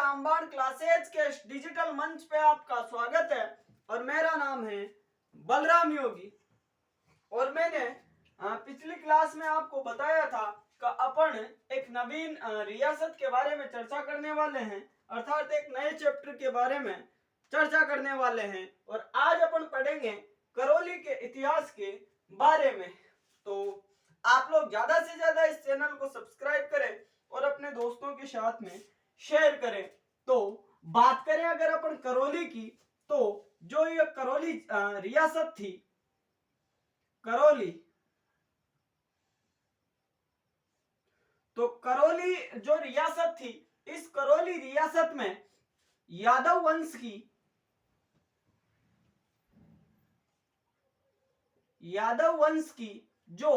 रामबाण क्लासेज के डिजिटल मंच पे आपका स्वागत है और मेरा नाम है बलराम योगी। और मैंने पिछली क्लास में आपको बताया था कि अपन एक नवीन रियासत के बारे में चर्चा करने वाले हैं, अर्थात एक नए चैप्टर के बारे में चर्चा करने वाले हैं। और आज अपन पढ़ेंगे करौली के इतिहास के बारे में। तो आप लोग ज्यादा से ज्यादा इस चैनल को सब्सक्राइब करें और अपने दोस्तों के साथ में शेयर करें। तो बात करें अगर अपन करौली की, तो जो ये करौली रियासत थी, करौली, तो करौली जो रियासत थी, इस करौली रियासत में यादव वंश की जो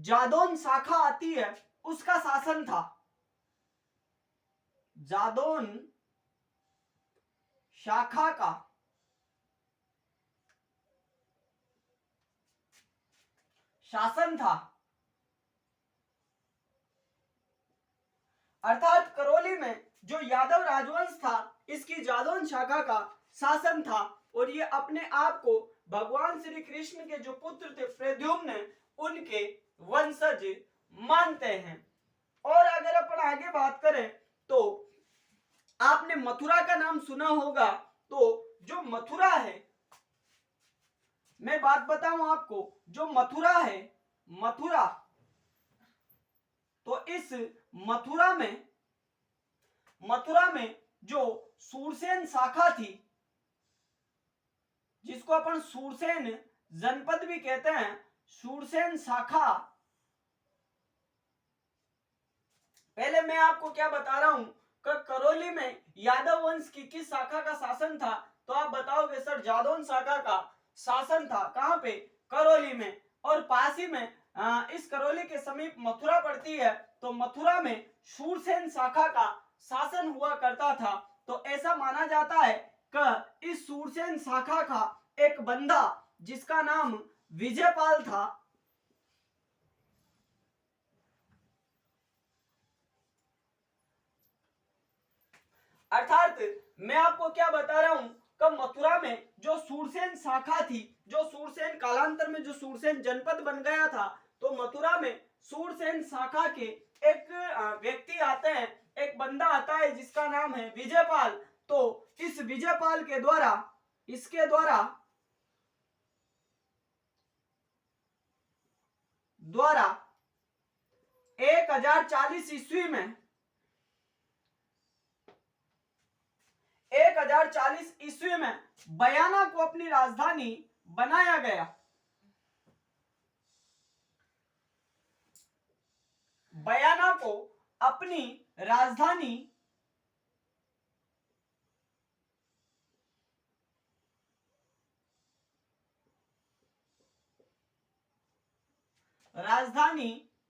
जादौन शाखा आती है उसका शासन था। जादौन शाखा का शासन था, अर्थात करौली में जो यादव राजवंश था इसकी जादौन शाखा का शासन था। और ये अपने आप को भगवान श्री कृष्ण के जो पुत्र थे प्रद्युम्न, उनके वंशज मानते हैं। और अगर अपन आगे बात करें तो आपने मथुरा का नाम सुना होगा। तो जो मथुरा है, मैं बात बताऊं आपको, जो मथुरा है, मथुरा, तो इस मथुरा में जो सूरसेन शाखा थी, जिसको अपन सूरसेन जनपद भी कहते हैं, सूरसेन शाखा। पहले मैं आपको क्या बता रहा हूं कि करौली में यादव वंश की किस शाखा का शासन था, तो आप बताओगे सर जादौन शाखा का शासन था। कहां पे? करौली में। और पास ही में इस करौली के समीप मथुरा पड़ती है, तो मथुरा में सूरसेन शाखा का शासन हुआ करता था। तो ऐसा माना जाता है कि इस सूरसेन शाखा का एक बंदा जिसका नाम विजयपाल था, अर्थात मैं आपको क्या बता रहा हूं कि मथुरा में जो सूरसेन शाखा थी, जो सूरसेन कालांतर में जो सूरसेन जनपद बन गया था, तो मथुरा में सूरसेन शाखा के एक व्यक्ति आते हैं, एक बंदा आता है जिसका नाम है विजयपाल। तो इस विजयपाल के द्वारा, इसके द्वारा 1040 ईस्वी में 1040 ईस्वी में बयाना को अपनी राजधानी बनाया गया। बयाना को अपनी राजधानी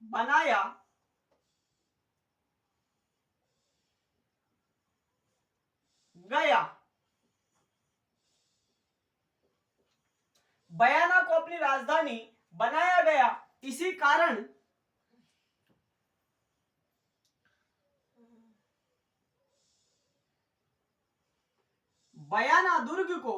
बनाया गया। बयाना को अपनी राजधानी बनाया गया। इसी कारण बयाना दुर्ग को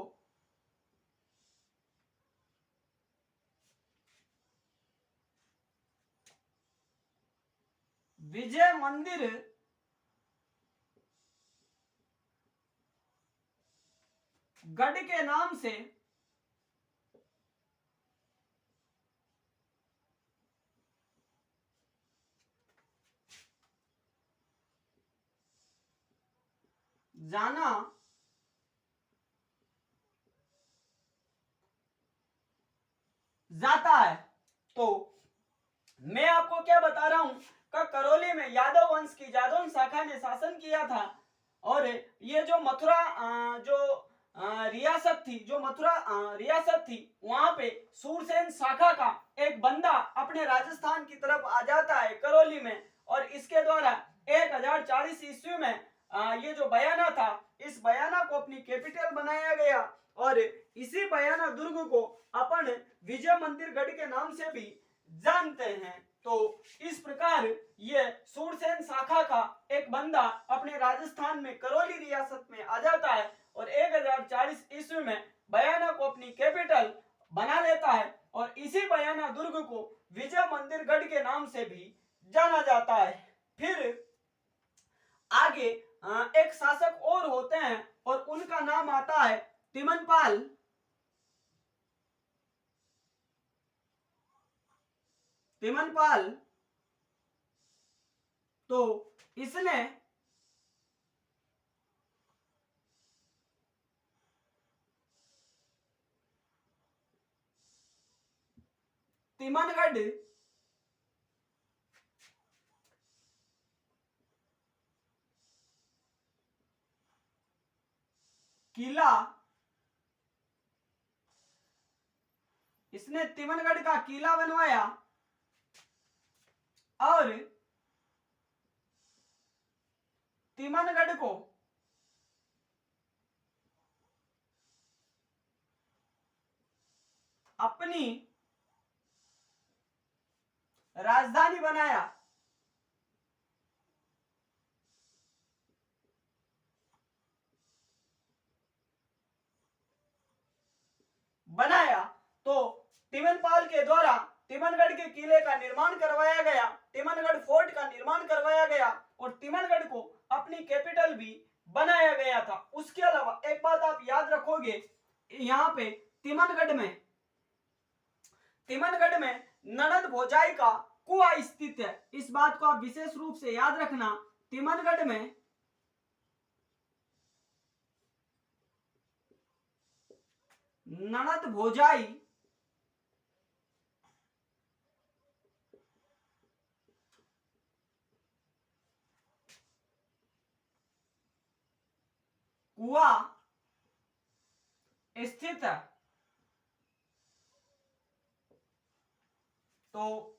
विजय मंदिर गढ़ के नाम से जाना जाता है। तो मैं आपको क्या बता रहा हूं कि करौली में यादव वंश की जादौन शाखा ने शासन किया था। और ये जो मथुरा रियासत थी, जो मथुरा रियासत थी, वहां पे सूरसेन शाखा का एक बंदा अपने राजस्थान की तरफ आ जाता है करौली में। और इसके द्वारा 1040 ईस्वी में ये जो बयाना था, इस बयाना को अपनी कैपिटल बनाया गया। और इसी बयाना दुर्ग को अपन विजय मंदिर गढ़ के नाम से भी जानते हैं। तो इस प्रकार ये सूरसेन शाखा का एक बंदा अपने राजस्थान में करौली रियासत में आ जाता है और 1040 ईस्वी में बयाना को अपनी कैपिटल बना लेता है और इसी बयाना दुर्ग को विजय मंदिर गढ़ के नाम से भी जाना जाता है। फिर आगे एक शासक और होते हैं और उनका नाम आता है तिमनपाल। तिमनपाल तो इसने तिमनगढ़ किला, इसने तिमनगढ़ का किला बनवाया और तिमनगढ़ को अपनी राजधानी बनाया। तो तिमनपाल के द्वारा तिमनगढ़ के किले का निर्माण करवाया गया, तिमनगढ़ फोर्ट का निर्माण करवाया गया और तिमनगढ़ को अपनी कैपिटल भी बनाया गया था। उसके अलावा एक बात आप याद रखोगे, यहाँ पे तिमनगढ़ में ननद भोजाई का कुआं स्थित है। इस बात को आप विशेष रूप से याद रखना। तिमनगढ़ में ननद भोजाई कुआं स्थित है। तो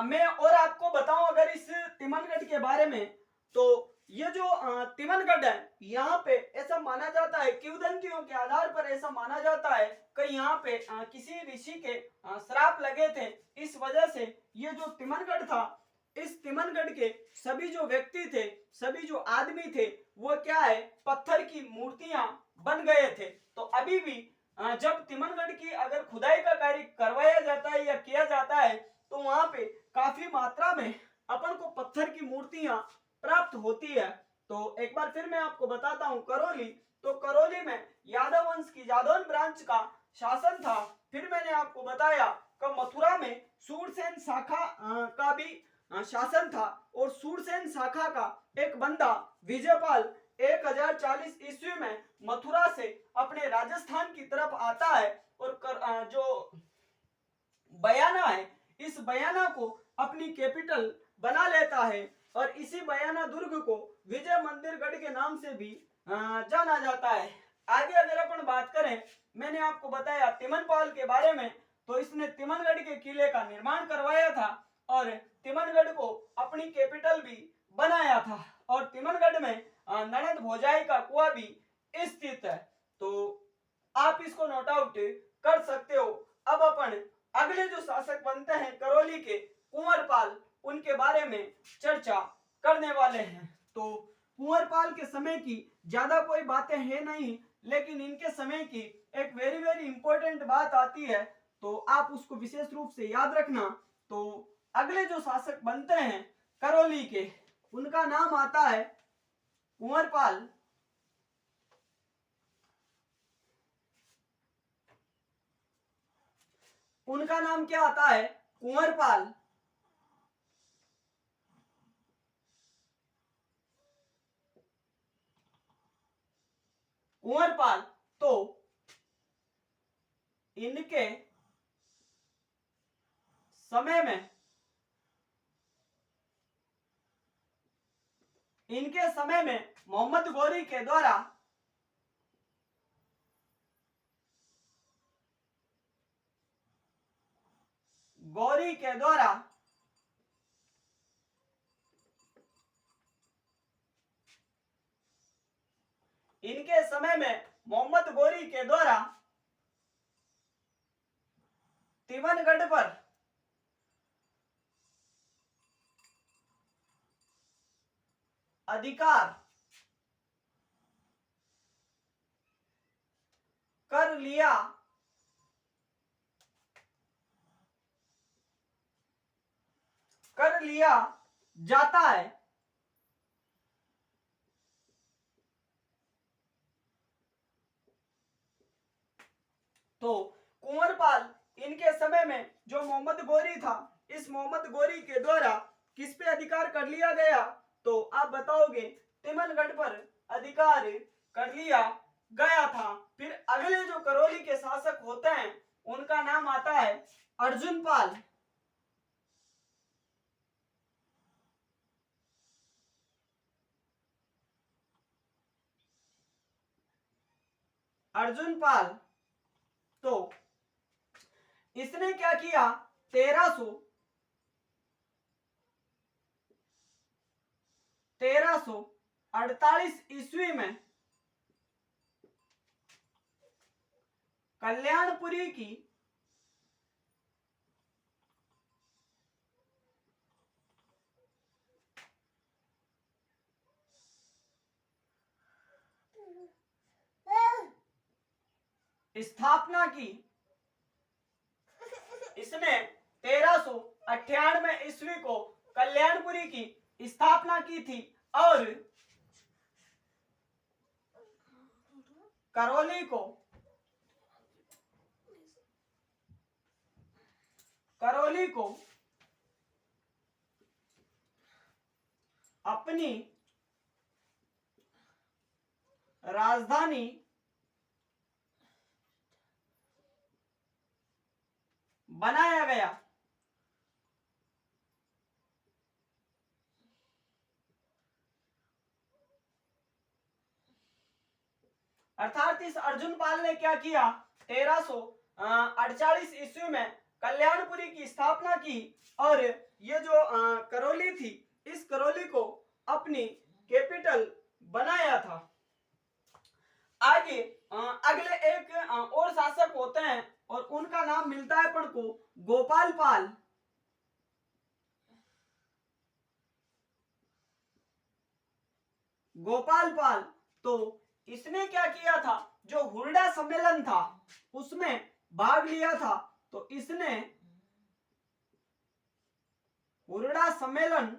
मैं और आपको बताऊं अगर इस तिमनगढ़ के बारे में, तो ये जो तिमनगढ़ है, यहाँ पे ऐसा माना जाता है, किंवदंतियों के आधार पर ऐसा माना जाता है कि यहाँ पे किसी ऋषि के श्राप लगे थे। इस वजह से ये जो तिमनगढ़ था, इस तिमनगढ़ के सभी जो व्यक्ति थे, सभी जो आदमी थे, वो क्या है, पत्थर की मूर्तियां बन गए थे। तो अभी भी जब तिमनगढ़ की अगर खुदाई का कार्य करवाया जाता है या किया जाता है, तो वहां पे काफी मात्रा में अपन को पत्थर की मूर्तियां प्राप्त होती है। तो एक बार फिर मैं आपको बताता हूं, करौली, तो करौली में यादव वंश की जादौन ब्रांच का शासन था। फिर मैंने आपको बताया कि मथुरा में सूरसेन शाखा का भी शासन था और सूरसेन शाखा का एक बंदा विजयपाल 1040 ईस्वी में मथुरा से अपने राजस्थान की तरफ आता है और जो बयाना है, इस बयाना को अपनी कैपिटल बना लेता है और इसी बयाना दुर्ग को विजय मंदिर गढ़ के नाम से भी जाना जाता है। आगे अगर अपन बात करें, मैंने आपको बताया तिमनपाल के बारे में, तो इसने तिमनगढ़ के किले का निर्माण करवाया था और तिमनगढ़ को अपनी कैपिटल भी बनाया था और तिमनगढ़ में ननद भोजाई का कुआं भी स्थित है। तो आप इसको नोट आउट कर सकते हो। अब अपन अगले जो शासक बनते हैं करौली के, कुंवरपाल, उनके बारे में चर्चा करने वाले हैं। तो कुंवरपाल के समय की ज्यादा कोई बातें है नहीं, लेकिन इनके समय की एक वेरी वेरी इंपॉर्टेंट बात आती है, तो आप उसको विशेष रूप से याद रखना। तो अगले जो शासक बनते हैं करौली के, उनका नाम आता है कुंवरपाल। उनका नाम क्या आता है, कुंवरपाल। कुंवरपाल तो इनके समय में मोहम्मद गौरी के द्वारा इनके समय में मोहम्मद गौरी के द्वारा तिमनगढ़ पर अधिकार कर लिया जाता है। तो कुंवरपाल इनके समय में जो मोहम्मद गोरी था, इस मोहम्मद गोरी के द्वारा किस पे अधिकार कर लिया गया? तो आप बताओगे तिमनगढ़ पर अधिकार कर लिया गया था। फिर अगले जो करौली के शासक होते हैं उनका नाम आता है अर्जुन पाल। अर्जुन पाल, तो इसने क्या किया? 1348 ईस्वी में कल्याणपुरी की स्थापना की। इसने 1398 ईस्वी को कल्याणपुरी की स्थापना की थी और करौली को अपनी राजधानी बनाया गया। अर्थात इस अर्जुन पाल ने क्या किया? 1348 ईस्वी में कल्याणपुरी की स्थापना की और ये जो करौली थी, इस करौली को अपनी कैपिटल बनाया था। आगे अगले एक और शासक होते हैं और उनका नाम मिलता है अपन को गोपाल पाल। गोपाल पाल, तो इसने क्या किया था? जो हुरडा सम्मेलन था उसमें भाग लिया था। तो इसने हुरडा सम्मेलन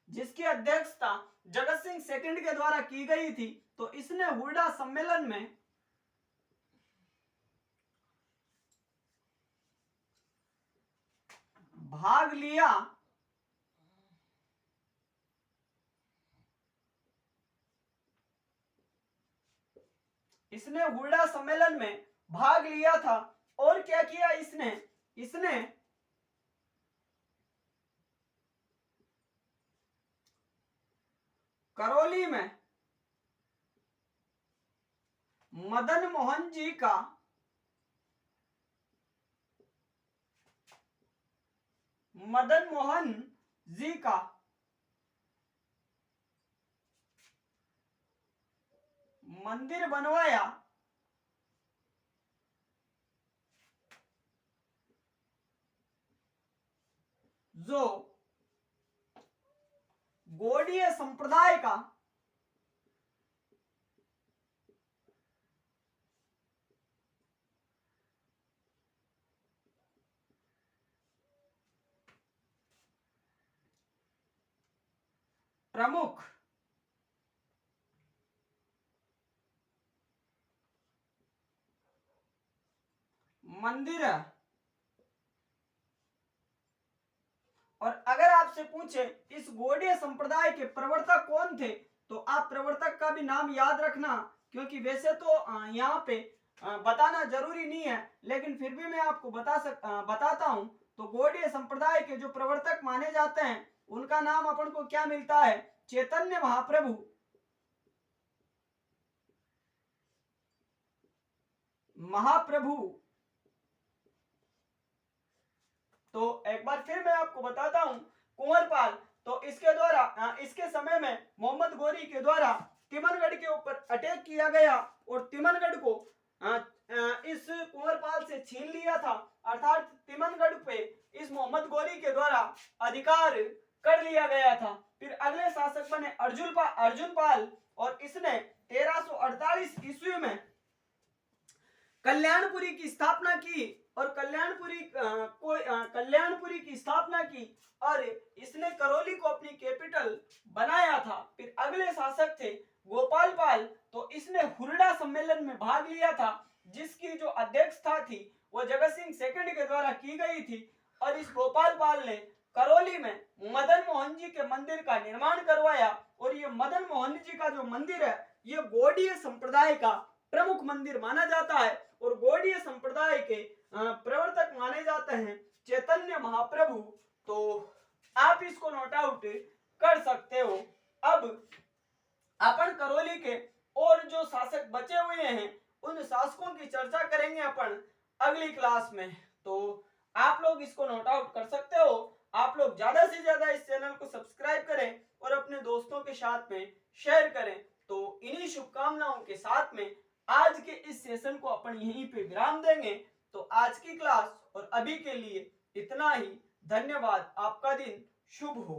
जिसकी अध्यक्षता जगत सिंह सेकंड के द्वारा की गई थी, तो इसने हुरडा सम्मेलन में भाग लिया इसने हुरडा सम्मेलन में भाग लिया था। और क्या किया इसने करौली में मदन मोहन जी का मंदिर बनवाया जो गौड़ीय संप्रदाय का प्रमुख मंदिर है। और अगर आपसे पूछे इस गौड़ीय संप्रदाय के प्रवर्तक कौन थे, तो आप प्रवर्तक का भी नाम याद रखना, क्योंकि वैसे तो यहाँ पे बताना जरूरी नहीं है, लेकिन फिर भी मैं आपको बताता हूं। तो गौड़ीय संप्रदाय के जो प्रवर्तक माने जाते हैं उनका नाम अपन को क्या मिलता है? चैतन्य महाप्रभु। तो एक बार फिर मैं आपको बताता हूं, कुंवरपाल, तो इसके द्वारा इसके समय में मोहम्मद गोरी के द्वारा तिमनगढ़ के ऊपर अटैक किया गया और तिमनगढ़ को इस कुंवरपाल से छीन लिया था। अर्थात तिमनगढ़ पे इस मोहम्मद गोरी के द्वारा अधिकार कर लिया गया था। फिर अगले शासक बने अर्जुन पाल और इसने 1348 ईस्वी में कल्याणपुरी की स्थापना की और कल्याणपुरी की स्थापना की और इसने करौली को अपनी कैपिटल बनाया था। फिर अगले शासक थे गोपाल पाल, तो इसने हुरडा सम्मेलन में भाग लिया था जिसकी जो अध्यक्षता थी वो जगत सिंह सेकंड के द्वारा की गई थी। और इस गोपाल पाल ने करौली में मदन मोहन जी के मंदिर का निर्माण करवाया और ये मदन मोहन जी का जो मंदिर है ये गौड़ीय संप्रदाय का प्रमुख मंदिर माना जाता है और गौड़ीय संप्रदाय के प्रवर्तक माने जाते हैं चैतन्य महाप्रभु। तो आप इसको नोट आउट कर सकते हो। अब अपन करौली के और जो शासक बचे हुए हैं उन शासकों की चर्चा करेंगे अपन अगली क्लास में। तो आप लोग इसको नोट आउट कर सकते हो। आप लोग ज्यादा से ज्यादा इस चैनल को सब्सक्राइब करें और अपने दोस्तों के साथ में शेयर करें। तो इन्हीं शुभकामनाओं के साथ में आज के इस सेशन को अपन यहीं पे विराम देंगे। तो आज की क्लास और अभी के लिए इतना ही। धन्यवाद। आपका दिन शुभ हो।